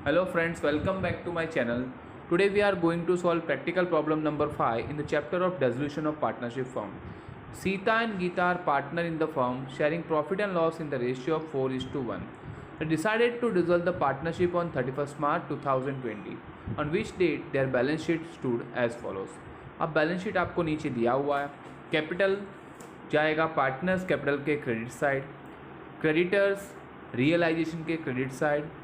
Hello friends, welcome back to my channel. Today we are going to solve practical problem number 5 in the chapter of dissolution of partnership firm. Sita and Geeta are partner in the firm, sharing profit and loss in the ratio of 4:1. They decided to dissolve the partnership on 31st March 2020, on which date their balance sheet stood as follows. अब balance sheet आपको नीचे दिया हुआ है. Capital जाएगा partners capital के credit side, creditors realisation के credit side,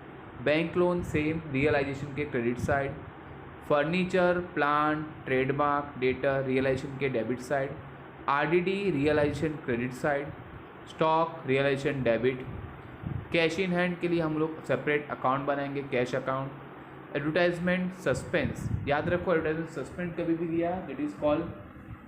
bank loan same realisation के credit side, furniture plant trademark debtor realisation के debit side, RDD realisation credit side, stock realisation debit. Cash in hand के लिए हम लोग separate account बनाएंगे, cash account. Advertisement suspense, याद रखो advertisement suspense कभी भी दिया है दैट इज़ कॉल्ड,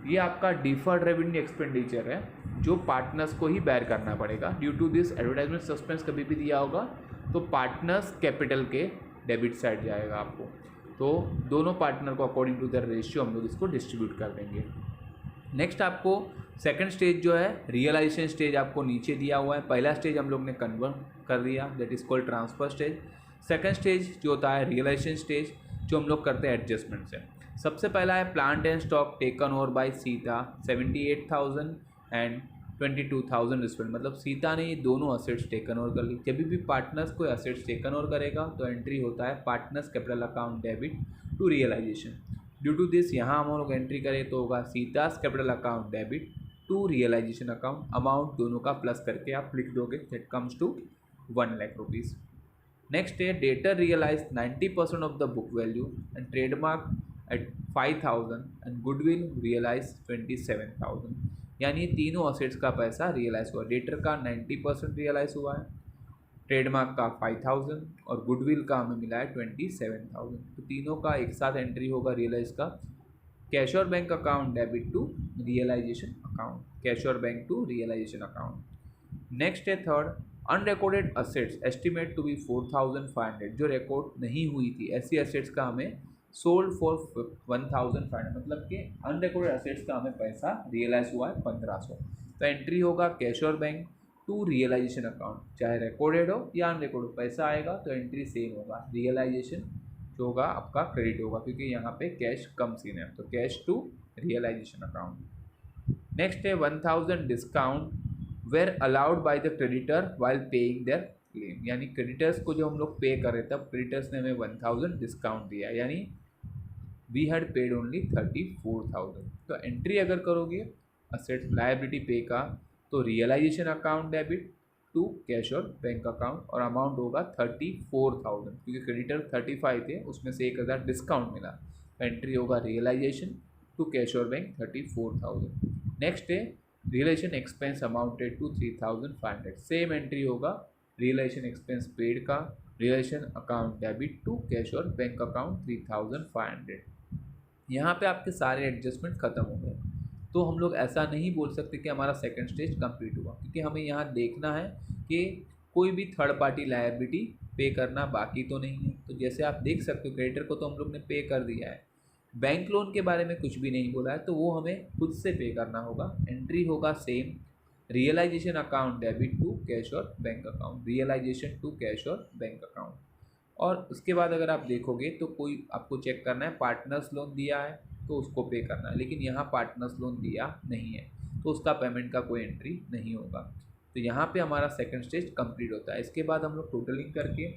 ये आपका डिफर्ड रेवेन्यू एक्सपेंडिचर है जो पार्टनर्स को ही बेयर करना पड़ेगा. Due to this advertisement suspense कभी भी दिया होगा तो पार्टनर्स कैपिटल के डेबिट साइड जाएगा आपको. तो दोनों पार्टनर को अकॉर्डिंग टू द रेशियो हम लोग इसको डिस्ट्रीब्यूट कर देंगे. नेक्स्ट आपको सेकंड स्टेज जो है रियलाइजेशन स्टेज आपको नीचे दिया हुआ है. पहला स्टेज हम लोग ने कन्वर्ट कर दिया that is called transfer stage. Second stage जो होता है रियलाइजेशन स्टेज जो हम लोग करते हैं एडजस्टमेंट से. सबसे पहला है plant and stock taken over by Sita 78,000 and 22,000 respect. मतलब सीता ने ये दोनों असेट्स टेकन ओवर कर ली. जब भी पार्टनर्स कोई असेट्स टेकन ओवर करेगा तो एंट्री होता है partners capital account debit to realisation. Due to this यहाँ हम लोग एंट्री करें तो होगा Sita's capital account debit to realisation account. Amount दोनों का प्लस करके आप लिख दोगे that comes to 1 lakh rupees. Next है debtor realise 90% of the book value and trademark at 5,000 and goodwill realise 27,000. यानी तीनों असेट्स का पैसा रियलाइज़ हुआ. डेटर का 90% रियलाइज़ हुआ है, ट्रेडमार्क का 5,000 और गुडविल का हमें मिला है 27,000. तो तीनों का एक साथ एंट्री होगा रियलाइज का कैश और bank account debit to realisation account, cash और bank to realisation account. Next है third unrecorded assets estimate to be 4,500. जो रिकॉर्ड नहीं हुई थी ऐसी असेट्स का हमें सोल्ड फॉर 1,500. मतलब कि अनरिकॉर्डेड असेट्स का हमें पैसा रियलाइज हुआ है 1,500. तो एंट्री होगा कैश और बैंक टू रियलाइजेशन अकाउंट. चाहे रिकॉर्डेड हो या अनरिकॉर्डेड पैसा आएगा तो एंट्री सेम होगा. रियलाइजेशन जो होगा आपका क्रेडिट होगा क्योंकि यहाँ पे कैश कम सीन है. तो cash to realisation account. Next है 1,000 discount were allowed by the creditor while paying their claim. यानी क्रेडिटर्स को जो हम लोग पे कर रहे तब क्रेडिटर्स ने हमें 1,000 डिस्काउंट दिया यानी वी हैड पेड ओनली 34,000. तो एंट्री अगर करोगे असेट्स लायबिलिटी पे का तो realisation account debit to cash और बैंक अकाउंट और अमाउंट होगा 34,000 क्योंकि क्रेडिटर 35 थे उसमें से 1,000 डिस्काउंट मिला. तो एंट्री होगा रियलाइजेशन टू कैश और बैंक 34,000. नेक्स्ट है realisation expense amounted to 3,500. Same entry होगा रियलाइजेशन एक्सपेंस पेड का realisation account debit to cash और बैंक अकाउंट 3,500. यहाँ पे आपके सारे एडजस्टमेंट ख़त्म हो गए. तो हम लोग ऐसा नहीं बोल सकते कि हमारा सेकंड स्टेज कंप्लीट हुआ क्योंकि हमें यहाँ देखना है कि कोई भी थर्ड पार्टी लायबिलिटी पे करना बाकी तो नहीं है. तो जैसे आप देख सकते हो क्रेडिटर को तो हम लोग ने पे कर दिया है, बैंक लोन के बारे में कुछ भी नहीं बोला है तो वो हमें खुद से पे करना होगा. एंट्री होगा same realisation account debit to cash और bank account, realisation to cash और बैंक अकाउंट. और उसके बाद अगर आप देखोगे तो कोई आपको चेक करना है पार्टनर्स लोन दिया है तो उसको पे करना है, लेकिन यहाँ पार्टनर्स लोन दिया नहीं है तो उसका पेमेंट का कोई एंट्री नहीं होगा. तो यहाँ पे हमारा सेकंड स्टेज कंप्लीट होता है. इसके बाद हम लोग टोटलिंग करके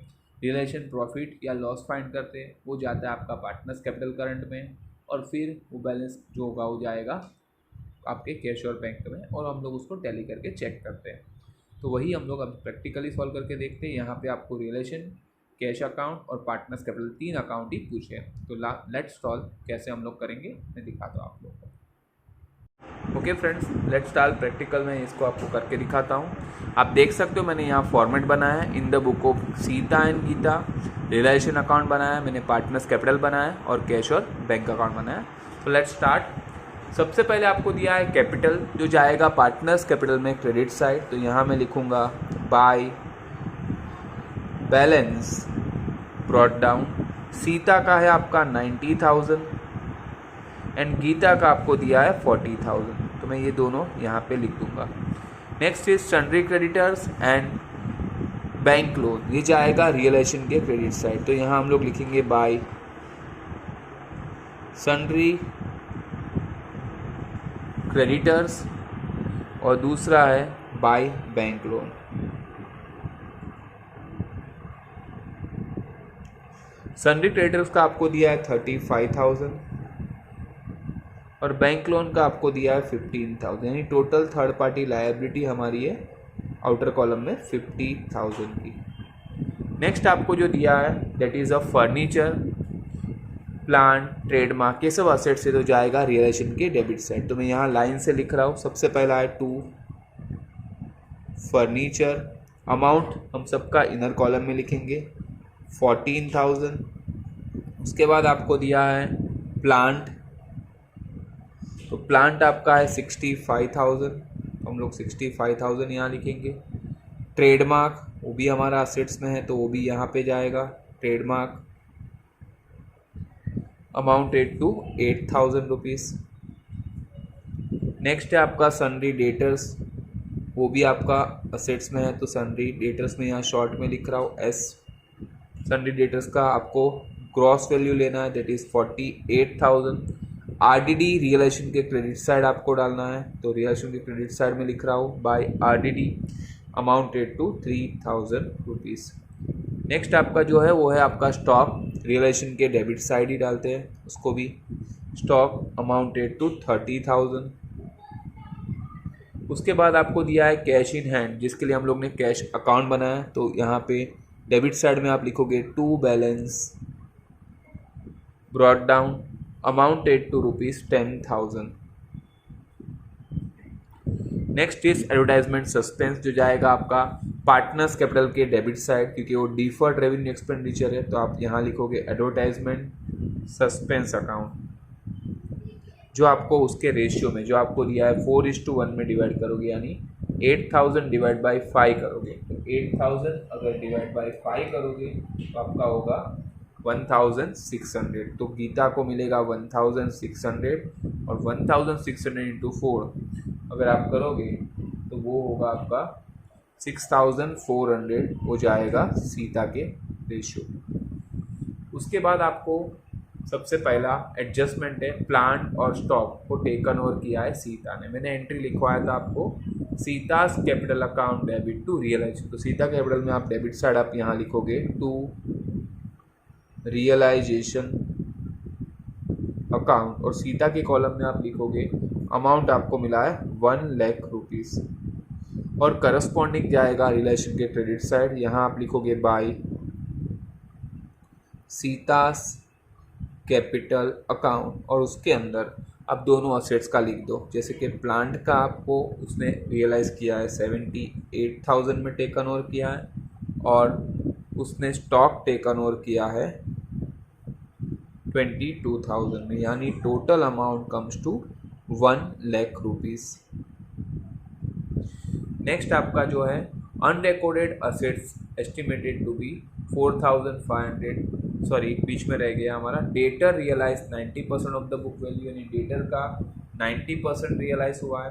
रियलाइजेशन प्रॉफिट या लॉस फाइंड करते हैं. वो जाता है आपका पार्टनर्स कैपिटल करंट में और फिर वो बैलेंस जो होगा वो जाएगा आपके कैश और बैंक में और हम लोग उसको टैली करके चेक करते हैं. तो वही हम लोग अब प्रैक्टिकली सॉल्व करके देखते हैं. यहाँ पे आपको रियलाइजेशन कैश अकाउंट और पार्टनर्स कैपिटल 3 अकाउंट ही पूछे हैं. तो लेट्स सॉल्व कैसे हम लोग करेंगे मैं दिखाता हूँ आप लोगों को. Okay friends, let's start practical में इसको आपको करके दिखाता हूँ. आप देख सकते हो मैंने यहाँ फॉर्मेट बनाया है in the book of Sita and Gita. Realisation account बनाया है मैंने, पार्टनर्स कैपिटल बनाया है और कैश और बैंक अकाउंट बनाया है. तो लेट्स स्टार्ट. सबसे पहले आपको दिया है कैपिटल जो जाएगा पार्टनर्स कैपिटल में क्रेडिट साइड. तो यहाँ मैं लिखूँगा by balance brought down. Sita का है आपका 90,000 एंड गीता का आपको दिया है 40,000. तो मैं ये दोनों यहाँ पे लिख दूँगा. Next is sundry creditors and bank loan, ये जाएगा रियलाइजेशन के क्रेडिट साइड। तो यहाँ हम लोग लिखेंगे बाय सन्ड्री क्रेडिटर्स और दूसरा है by bank loan. Sundry creditors का आपको दिया है 35,000 और बैंक लोन का आपको दिया है 15,000, यानी टोटल थर्ड पार्टी लायबिलिटी हमारी है आउटर कॉलम में 50,000 की। नेक्स्ट आपको जो दिया है that is a furniture, plant, trademark, ये सब असेट से तो जाएगा रियलाइजेशन के डेबिट साइड। तो मैं यहाँ लाइन से लिख रहा हूँ। सबसे पहला है टू फर्नीचर, अमाउंट हम सबका इनर कॉलम में लिखेंगे 14,000। उसके बाद आपको दिया है प्लांट, तो प्लांट आपका है 65,000, हम लोग 65,000 यहाँ लिखेंगे। ट्रेडमार्क वो भी हमारा असेट्स में है तो वो भी यहाँ पे जाएगा। Trademark amounted to 8,000 rupees. Next है आपका सन्ड्री डेटर्स, वो भी आपका असेट्स में है तो सन्ड्री डेटर्स में यहाँ शॉर्ट में लिख रहा हूँ एस। सन्ड्री डेटर्स का आपको ग्रॉस वैल्यू लेना है दैट इज़ 48,000। आरडीडी रियलाइजेशन के क्रेडिट साइड आपको डालना है तो रियलाइजेशन के क्रेडिट साइड में लिख रहा हूँ by RDD amounted to 3,000 rupees. Next आपका जो है वो है आपका स्टॉक, रियलाइजेशन के डेबिट साइड ही डालते हैं उसको भी। Stock amounted to 30,000। उसके बाद आपको दिया है कैश इन हैंड, जिसके लिए हम लोग ने कैश अकाउंट बनाया है तो यहाँ पे डेबिट साइड में आप लिखोगे to balance brought down amounted to ₹10,000। Next is advertisement suspense, जो जाएगा आपका पार्टनर्स कैपिटल के डेबिट साइड, क्योंकि वो डिफर्ड रेवेन्यू एक्सपेंडिचर है तो आप यहाँ लिखोगे एडवर्टाइजमेंट सस्पेंस अकाउंट, जो आपको उसके रेशियो में जो आपको दिया है 4:1 में डिवाइड करोगे, यानी 8,000 डिवाइड बाई 5 करोगे। तो 8,000 अगर डिवाइड बाई 5 करोगे तो आपका होगा 1,600। तो गीता को मिलेगा 1,600 और 1,600 इंटू 4 अगर आप करोगे तो वो होगा आपका 6,400 हो जाएगा सीता के रेशियो। उसके बाद आपको सबसे पहला एडजस्टमेंट है प्लांट और स्टॉक को टेकन ओवर किया है सीता ने। मैंने एंट्री लिखवाया था आपको Sita's capital account debit to realisation. तो सीता कैपिटल में आप डेबिट साइड आप यहाँ लिखोगे टू रियलाइजेशन अकाउंट और सीता के कॉलम में आप लिखोगे अमाउंट आपको मिला है 1 लाख रुपीज़ और करस्पॉन्डिंग जाएगा रियलाइजेशन के क्रेडिट साइड। यहाँ आप लिखोगे बाय सीतास कैपिटल अकाउंट और उसके अंदर आप दोनों असेट्स का लिख दो। जैसे कि प्लांट का आपको उसने रियलाइज़ किया है 78,000 में टेकन ओवर किया है और उसने स्टॉक टेकन ओवर किया है 22,000 में, यानी total amount comes to 1 lakh rupees. Next आपका जो है unrecorded assets estimated to be 4,500, sorry बीच में रह गया हमारा। Debtor realise 90% of the book value, यानी डेटर का 90% रियलाइज हुआ है।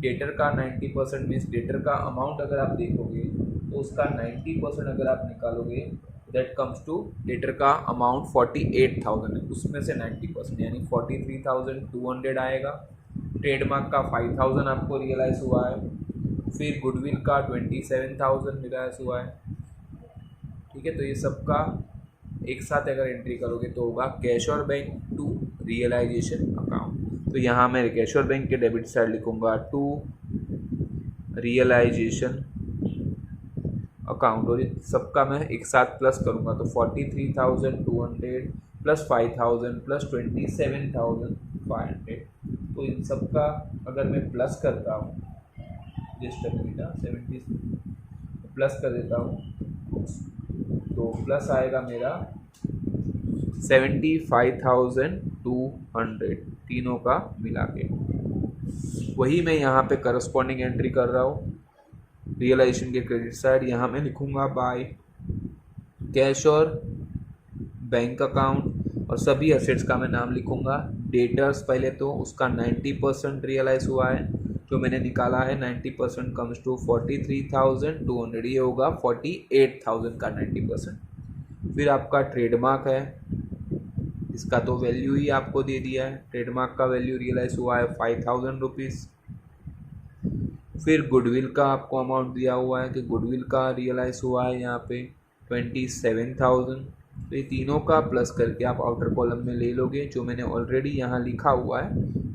डेटर का 90% मीन्स डेटर का अमाउंट अगर आप देखोगे तो उसका 90% अगर आप निकालोगे दैट कम्स टू डेटर का अमाउंट 48,000 है, उसमें से 90% यानी 43,200 आएगा। ट्रेडमार्क का 5,000 आपको रियलाइज हुआ है, फिर गुडविल का 27,000 रियलाइज हुआ है। ठीक है, तो ये सबका एक साथ अगर एंट्री करोगे तो होगा कैश और बैंक टू रियलाइजेशन अकाउंट। तो यहाँ मैं कैश और बैंक के डेबिट साइड लिखूंगा टू रियलाइजेशन अकाउंट और सबका मैं एक साथ प्लस करूँगा तो 43,200 प्लस 5,000 प्लस 27,500। तो इन सबका अगर मैं प्लस करता हूँ जस्ट 70 प्लस कर देता हूँ तो प्लस आएगा मेरा 75,200 तीनों का मिला के। वही मैं यहाँ पे करस्पॉन्डिंग एंट्री कर रहा हूँ रियलाइजेशन के क्रेडिट साइड। यहाँ मैं लिखूँगा बाय कैश और बैंक अकाउंट और सभी असेट्स का मैं नाम लिखूँगा। डेटर्स पहले तो उसका 90% रियलाइज़ हुआ है जो मैंने निकाला है 90% कम्स टू 43,200, ये होगा 48,000 का 90%। फिर आपका ट्रेडमार्क है, इसका तो वैल्यू ही आपको दे दिया है, ट्रेडमार्क का वैल्यू रियलाइज हुआ है 5,000 रुपीज़। फिर गुडविल का आपको अमाउंट दिया हुआ है कि गुडविल का रियलाइज हुआ है यहाँ पे 27,000। तो ये तीनों का प्लस करके आप आउटर कॉलम में ले लोगे, जो मैंने ऑलरेडी यहाँ लिखा हुआ है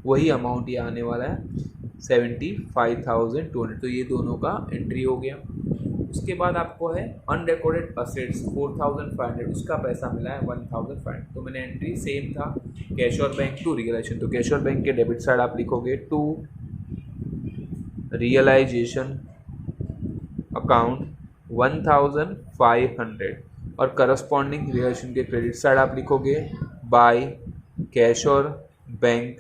वही अमाउंट ये आने वाला है 75,200। तो ये दोनों का एंट्री हो गया। उसके बाद आपको है अनरिकॉर्डेड असेट्स 4,500, उसका पैसा मिला है 1,500। तो मैंने एंट्री सेम था, कैश और बैंक टू रियलाइजेशन। तो कैश और बैंक के डेबिट साइड आप लिखोगे टू रियलाइजेशन अकाउंट 1,500, और करस्पॉन्डिंग रियलाइजेशन के क्रेडिट साइड आप लिखोगे बाय कैश और बैंक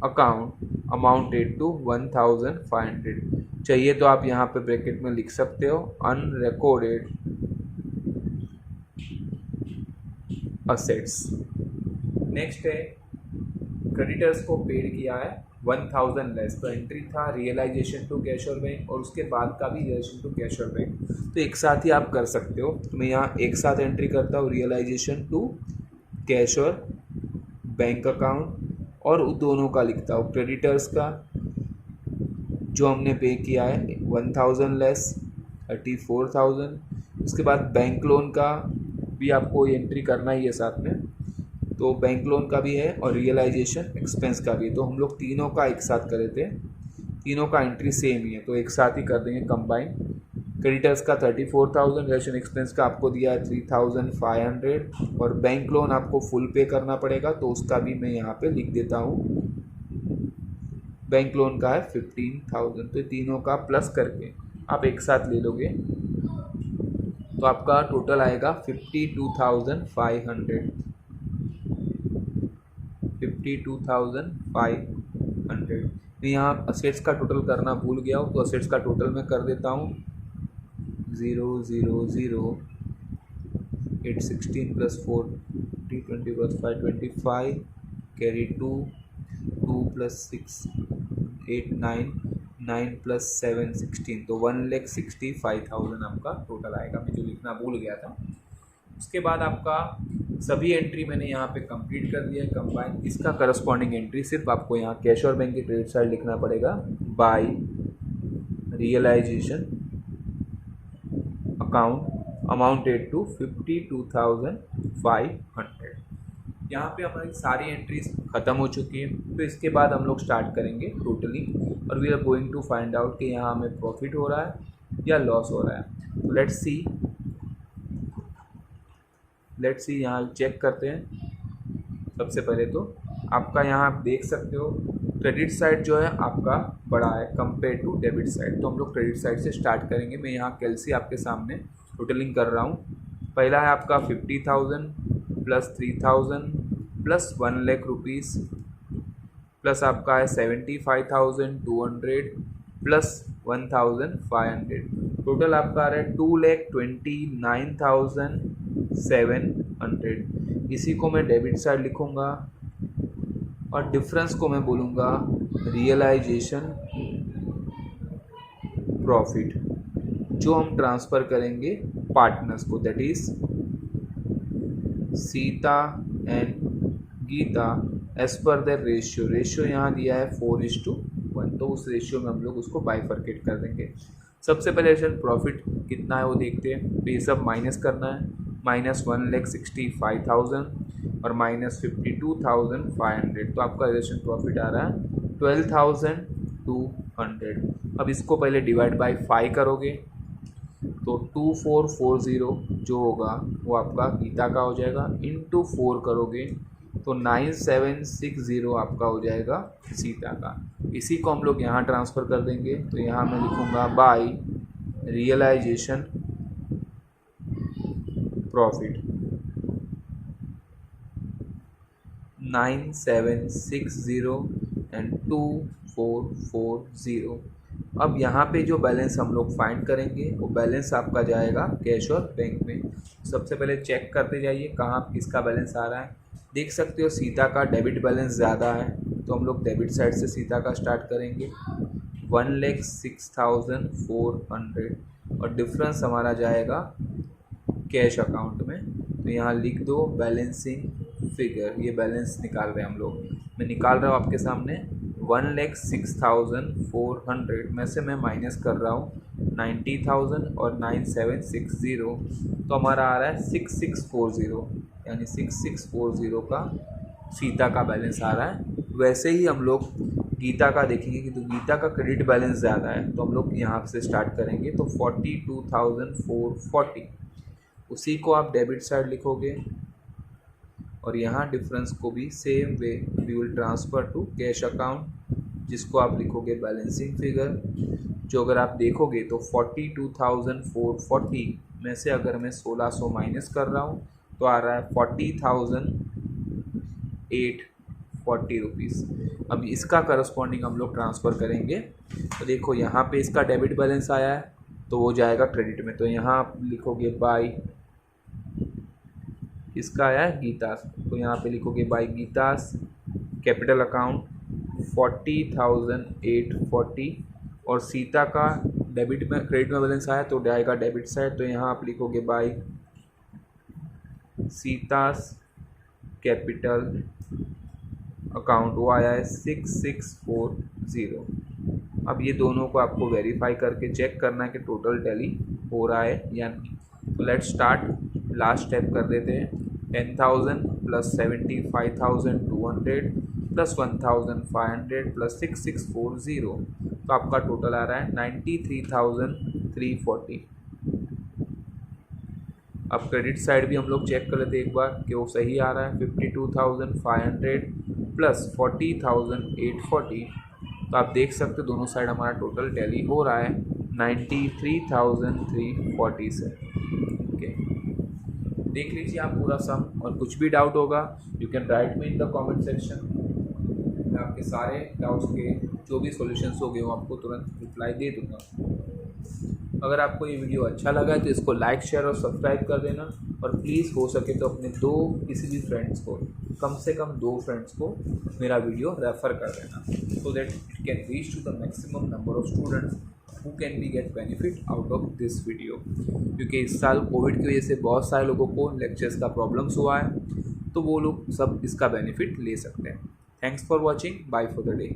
अकाउंट अमाउंटेड टू 1,500। चाहिए तो आप यहाँ पे ब्रैकेट में लिख सकते हो अनरिकॉर्डेड असेट्स। नेक्स्ट है क्रेडिटर्स को पेड किया है 1,000 लेस, तो एंट्री था रियलाइजेशन टू कैश और बैंक, और उसके बाद का भी रियलाइजेशन टू कैश और बैंक। तो एक साथ ही आप कर सकते हो, तो मैं यहाँ एक साथ एंट्री करता हूँ रियलाइजेशन टू कैश और बैंक अकाउंट, और उन दोनों का लिखता हूँ क्रेडिटर्स का जो हमने पे किया है 1,000 लेस 34,000। उसके बाद बैंक लोन का भी आपको एंट्री करना ही है साथ में, तो बैंक लोन का भी है और रियलाइजेशन एक्सपेंस का भी है। तो हम लोग तीनों का एक साथ करे थे, तीनों का एंट्री सेम ही है, तो एक साथ ही कर देंगे कंबाइन। क्रेडिटर्स का 34,000, रियलाइजेशन एक्सपेंस का आपको दिया है 3,500, और बैंक लोन आपको फुल पे करना पड़ेगा, तो उसका भी मैं यहाँ पे लिख देता हूँ, बैंक लोन का है 15,000। तो तीनों का प्लस करके आप एक साथ ले लोगे तो आपका टोटल आएगा 52,500। 52,500। मैं यहाँ असेट्स का टोटल करना भूल गया हूँ, तो असेट्स का टोटल मैं कर देता हूँ 0,0,0 816 plus 40 20 plus 5 25 carry 2 plus 6 8 9 9 plus 7 16, तो 1,65,000 आपका टोटल आएगा, मैं जो लिखना भूल गया था। उसके बाद आपका सभी एंट्री मैंने यहाँ पे कंप्लीट कर दिया है कंबाइन। इसका करस्पॉन्डिंग एंट्री सिर्फ आपको यहाँ कैश और बैंक के क्रेडिट साइड लिखना पड़ेगा by realisation account amounted to 52,500। यहाँ पे हमारी सारी एंट्रीज ख़त्म हो चुकी है, तो इसके बाद हम लोग स्टार्ट करेंगे टोटली, और we are going to find out कि यहाँ हमें प्रॉफिट हो रहा है या लॉस हो रहा है। तो लेट्स सी यहाँ चेक करते हैं। सबसे पहले तो आपका यहाँ आप देख सकते हो क्रेडिट साइड जो है आपका बड़ा है कंपेयर टू डेबिट साइड, तो हम लोग क्रेडिट साइड से स्टार्ट करेंगे। मैं यहाँ कैलसी आपके सामने टोटलिंग कर रहा हूँ। पहला है आपका 50,000 प्लस 3,000 प्लस 1,00,000 रुपीज़, प्लस आपका है 75,200 प्लस 1,500, टोटल आपका आ रहा है 2,29,700। इसी को मैं डेबिट साइड लिखूँगा और डिफरेंस को मैं बोलूँगा रियलाइजेशन प्रॉफिट, जो हम ट्रांसफ़र करेंगे पार्टनर्स को, that is Sita and Gita as per the ratio यहाँ दिया है 4:1, तो उस रेशियो में हम लोग उसको बाइफरकेट कर देंगे। सबसे पहले प्रॉफिट कितना है वो देखते हैं, तो ये सब माइनस करना है, -1,65,000 और -52,500, तो आपका रिलेशन प्रॉफिट आ रहा है 12,200। अब इसको पहले डिवाइड बाय 5 करोगे तो 2440 जो होगा वो आपका गीता का हो जाएगा, इंटू 4 करोगे तो 9760 आपका हो जाएगा सीता का। इसी को हम लोग यहाँ ट्रांसफ़र कर देंगे, तो यहाँ मैं लिखूँगा बाय रियलाइजेशन प्रॉफिट 9760 एंड 2440। अब यहाँ पे जो बैलेंस हम लोग फाइंड करेंगे वो बैलेंस आपका जाएगा कैश और बैंक में। सबसे पहले चेक करते जाइए कहाँ किसका बैलेंस आ रहा है। देख सकते हो सीता का डेबिट बैलेंस ज़्यादा है, तो हम लोग डेबिट साइड से सीता का स्टार्ट करेंगे 1,06,400 और डिफरेंस हमारा जाएगा कैश अकाउंट में। तो यहाँ लिख दो बैलेंसिंग फिगर, ये बैलेंस निकाल रहे हैं हम लोग। मैं निकाल रहा हूँ आपके सामने 1,06,400 में से मैं माइनस कर रहा हूँ 90,000 और 9760, तो हमारा आ रहा है 6640, यानी 6640 का सीता का बैलेंस आ रहा है। वैसे ही हम लोग गीता का देखेंगे कि तो गीता का क्रेडिट बैलेंस ज़्यादा है, तो हम लोग यहाँ से स्टार्ट करेंगे। तो 42,440 उसी को आप डेबिट साइड लिखोगे और यहाँ डिफरेंस को भी same way we will transfer to cash account, जिसको आप लिखोगे बैलेंसिंग फिगर। जो अगर आप देखोगे तो 42,440 में से अगर मैं 1600 माइनस कर रहा हूँ तो आ रहा है 40,840 रुपीज़। अब इसका करस्पॉन्डिंग हम लोग ट्रांसफ़र करेंगे। तो देखो यहाँ पे इसका डेबिट बैलेंस आया है तो वो जाएगा क्रेडिट में, तो यहाँ आप लिखोगे बाई, इसका आया है गीतास, तो यहाँ पे लिखोगे बाई गीतास कैपिटल अकाउंट 40,840 और सीता का डेबिट में क्रेडिट में बैलेंस आया तो जाएगा डेबिट साइड, तो यहाँ आप लिखोगे बाई सीतास कैपिटल अकाउंट, वो आया है 6640। अब ये दोनों को आपको वेरीफाई करके चेक करना है कि टोटल टैली हो रहा है या नहीं। तो लेट्स स्टार्ट, लास्ट स्टेप कर देते हैं। 10,000 प्लस 75,200 प्लस 1,500 प्लस 6640, तो आपका टोटल आ रहा है 93,340। अब क्रेडिट साइड भी हम लोग चेक कर लेते हैं एक बार कि वो सही आ रहा है। 52,500 प्लस 40,840, तो आप देख सकते हो दोनों साइड हमारा टोटल टैली हो रहा है 93,340 से। ओके, देख लीजिए आप पूरा सम, और कुछ भी डाउट होगा you can write me in the comment section. मैं आपके सारे डाउट्स के जो भी सॉल्यूशंस हो गए वो आपको तुरंत रिप्लाई दे दूँगा। अगर आपको ये वीडियो अच्छा लगा है तो इसको लाइक शेयर और सब्सक्राइब कर देना, और प्लीज़ हो सके तो अपने किसी भी फ्रेंड्स को, कम से कम 2 फ्रेंड्स को मेरा वीडियो रेफ़र कर देना, so that it can reach to the maximum number of students who can be get benefit out of this video. क्योंकि इस साल कोविड की वजह से बहुत सारे लोगों को लेक्चर्स का प्रॉब्लम्स हुआ है, तो वो लोग सब इसका बेनिफिट ले सकते हैं। Thanks for watching, bye for the day.